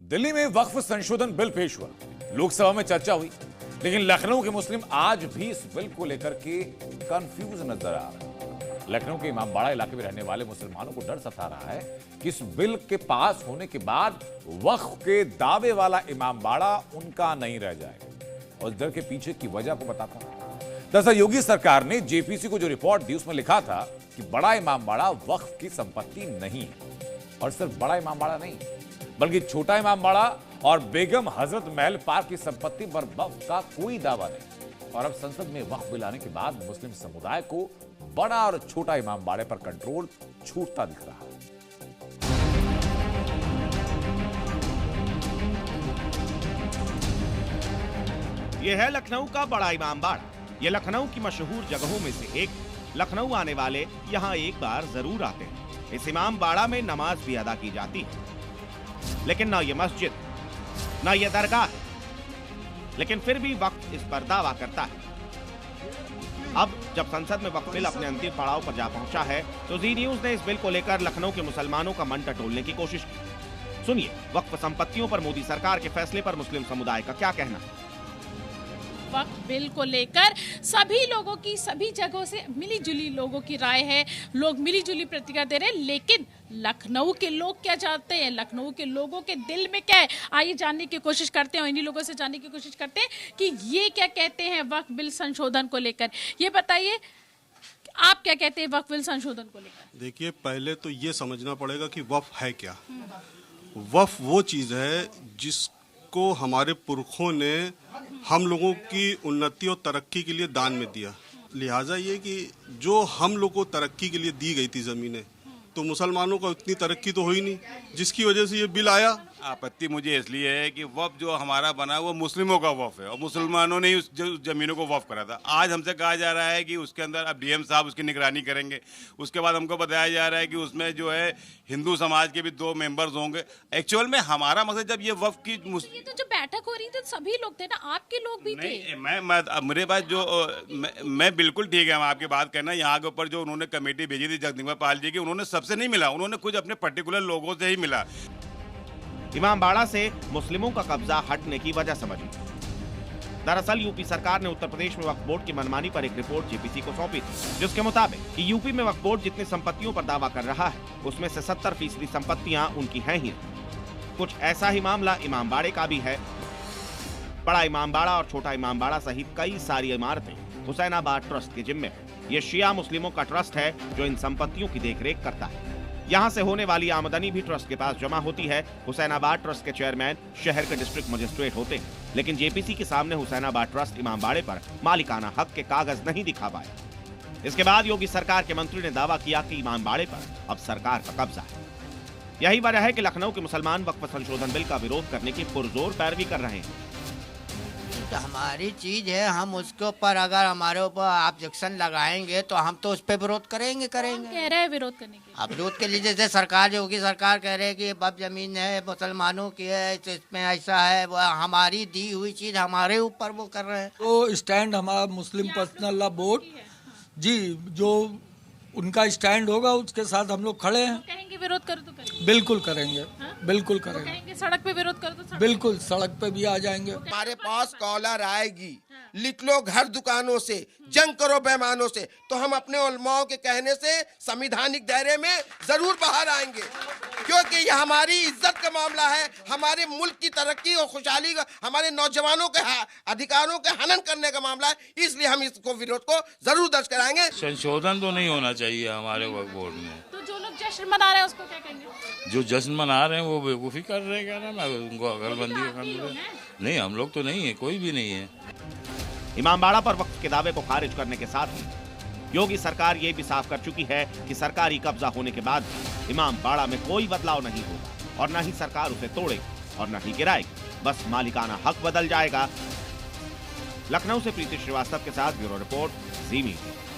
दिल्ली में वक्फ संशोधन बिल पेश हुआ, लोकसभा में चर्चा हुई, लेकिन लखनऊ के मुस्लिम आज भी इस बिल को लेकर के कंफ्यूज नजर आ रहे हैं। लखनऊ के इमामबाड़ा इलाके में रहने वाले मुसलमानों को डर सता रहा है कि इस बिल के पास होने के बाद वक्फ के दावे वाला इमामबाड़ा उनका नहीं रह जाएगा। और इस डर के पीछे की वजह को बताता हूं। दरअसल योगी सरकार ने जेपीसी को जो रिपोर्ट दी उसमें लिखा था कि बड़ा इमामबाड़ा वक्फ की संपत्ति नहीं है। और सिर्फ बड़ा इमामबाड़ा नहीं बल्कि छोटा इमामबाड़ा और बेगम हजरत महल पार्क की संपत्ति पर वक्फ का कोई दावा नहीं। और अब संसद में वक्फ बिल आने के बाद मुस्लिम समुदाय को बड़ा और छोटा इमामबाड़े पर कंट्रोल छूटता दिख रहा है। यह है लखनऊ का बड़ा इमामबाड़ा। यह लखनऊ की मशहूर जगहों में से एक। लखनऊ आने वाले यहाँ एक बार जरूर आते हैं। इस इमामबाड़ा में नमाज भी अदा की जाती है, लेकिन ना ये मस्जिद ना ये दरगाह है, लेकिन फिर भी वक्फ इस पर दावा करता है। अब जब संसद में वक्फ बिल अपने अंतिम पड़ाव पर जा पहुंचा है तो जी न्यूज ने इस बिल को लेकर लखनऊ के मुसलमानों का मन टटोलने की कोशिश की। सुनिए वक्फ संपत्तियों पर मोदी सरकार के फैसले पर मुस्लिम समुदाय का क्या कहना है। वक्फ बिल को लेकर सभी लोगों की सभी जगहों से मिलीजुली लोगों की राय है, लोग मिलीजुली प्रतिक्रिया दे रहे हैं, लेकिन लखनऊ के लोग क्या चाहते हैं, लखनऊ के लोगों के दिल में क्या है, आइए जानने की कोशिश करते हैं और इन्हीं लोगों से जानने की कोशिश करते हैं कि ये क्या कहते हैं वक्फ बिल संशोधन को लेकर। ये बताइए आप क्या कहते हैं वक्फ बिल संशोधन को लेकर। देखिए पहले तो ये समझना पड़ेगा कि वक्फ है क्या। वक्फ वो चीज है जिसको हमारे पुरखों ने हम लोगों की उन्नति और तरक्की के लिए दान में दिया। लिहाजा ये कि जो हम लोग को तरक्की के लिए दी गई थी ज़मीनें, तो मुसलमानों को उतनी तरक्की तो हुई नहीं, जिसकी वजह से ये बिल आया। आपत्ति मुझे इसलिए है कि वक्फ जो हमारा बना वो मुस्लिमों का वक्फ है और मुसलमानों ने ही उस जमीनों को वक्फ करा था। आज हमसे कहा जा रहा है कि उसके अंदर अब डीएम साहब उसकी निगरानी करेंगे। उसके बाद हमको बताया जा रहा है कि उसमें जो है हिंदू समाज के भी 2 मेंबर्स होंगे। एक्चुअल में हमारा मकसद जब ये वक्फ की ये तो जो बैठक हो रही थी सभी लोग थे ना, आपके लोग भी थे। मेरे पास जो मैं बिल्कुल ठीक है, हम आपकी बात करना। यहाँ के ऊपर जो उन्होंने कमेटी भेजी थी जगदम्बा पाल जी की, उन्होंने सबसे नहीं मिला, उन्होंने कुछ अपने पर्टिकुलर लोगों से ही मिला। इमामबाड़ा से मुस्लिमों का कब्जा हटने की वजह समझी। दरअसल यूपी सरकार ने उत्तर प्रदेश में वक्फ बोर्ड की मनमानी पर एक रिपोर्ट जेपीसी को सौंपी थी, जिसके मुताबिक कि यूपी में वक्फ बोर्ड जितनी संपत्तियों पर दावा कर रहा है उसमें से 70% संपत्तियां उनकी हैं ही। कुछ ऐसा ही मामला इमामबाड़े का भी है। बड़ा इमामबाड़ा और छोटा इमामबाड़ा सहित कई सारी इमारतें हुसैनाबाद ट्रस्ट के जिम्मे है। ये शिया मुस्लिमों का ट्रस्ट है जो इन संपत्तियों की देखरेख करता है। यहाँ से होने वाली आमदनी भी ट्रस्ट के पास जमा होती है। हुसैनाबाद ट्रस्ट के चेयरमैन शहर के डिस्ट्रिक्ट मजिस्ट्रेट होते हैं, लेकिन जेपीसी के सामने हुसैनाबाद ट्रस्ट इमामबाड़े पर मालिकाना हक के कागज नहीं दिखा पाए। इसके बाद योगी सरकार के मंत्री ने दावा किया कि इमामबाड़े पर अब सरकार का कब्जा है। यही वजह है कि लखनऊ के मुसलमान वक्फ संशोधन बिल का विरोध करने की पुरजोर पैरवी कर रहे हैं। तो हमारी चीज है, हम उसके ऊपर अगर हमारे ऊपर ऑब्जेक्शन लगाएंगे तो हम तो उस पर विरोध करेंगे। कह रहे हैं विरोध करने के। अब विरोध के लिए जैसे सरकार योगी सरकार कह रहे है कि अब जमीन है मुसलमानों की है, तो इसमें ऐसा है, वो हमारी दी हुई चीज हमारे ऊपर वो कर रहे हैं। तो स्टैंड हमारा मुस्लिम पर्सनल लॉ बोर्ड जी, जो उनका स्टैंड होगा उसके साथ हम लोग खड़े हैं। कहेंगे विरोध करो तो करेंगे। बिल्कुल करेंगे। बिल्कुल तो करेंगे। कहेंगे सड़क पे विरोध करो तो बिल्कुल सड़क पे भी आ जाएंगे। हमारे पास कॉलर आएगी, लिख लो घर दुकानों से, जंग करो बेईमानों से, तो हम अपने उलमाओं के कहने से संवैधानिक दायरे में जरूर बाहर आएंगे, क्योंकि ये हमारी इज्जत का मामला है, हमारे मुल्क की तरक्की और खुशहाली का, हमारे नौजवानों के अधिकारों के हनन करने का मामला है। इसलिए हम इसको विरोध को जरूर दर्ज कराएंगे। संशोधन तो नहीं होना चाहिए हमारे वक्फ बोर्ड में। तो जो लोग जश्न मना रहे हैं उसको क्या कहेंगे? जो जश्न मना रहे हैं वो बेवकूफ़ी कर रहे हैं, क्या नाम है उनको अगलबंदी का काम। नहीं हम लोग तो नहीं है, कोई भी नहीं है। इमामबाड़ा पर वक्फ के दावे को खारिज करने के साथ ही योगी सरकार ये भी साफ कर चुकी है कि सरकारी कब्जा होने के बाद इमामबाड़ा में कोई बदलाव नहीं होगा और न ही सरकार उसे तोड़ेगी और न ही गिराएगी, बस मालिकाना हक बदल जाएगा। लखनऊ से प्रीति श्रीवास्तव के साथ ब्यूरो रिपोर्ट, जी न्यूज़।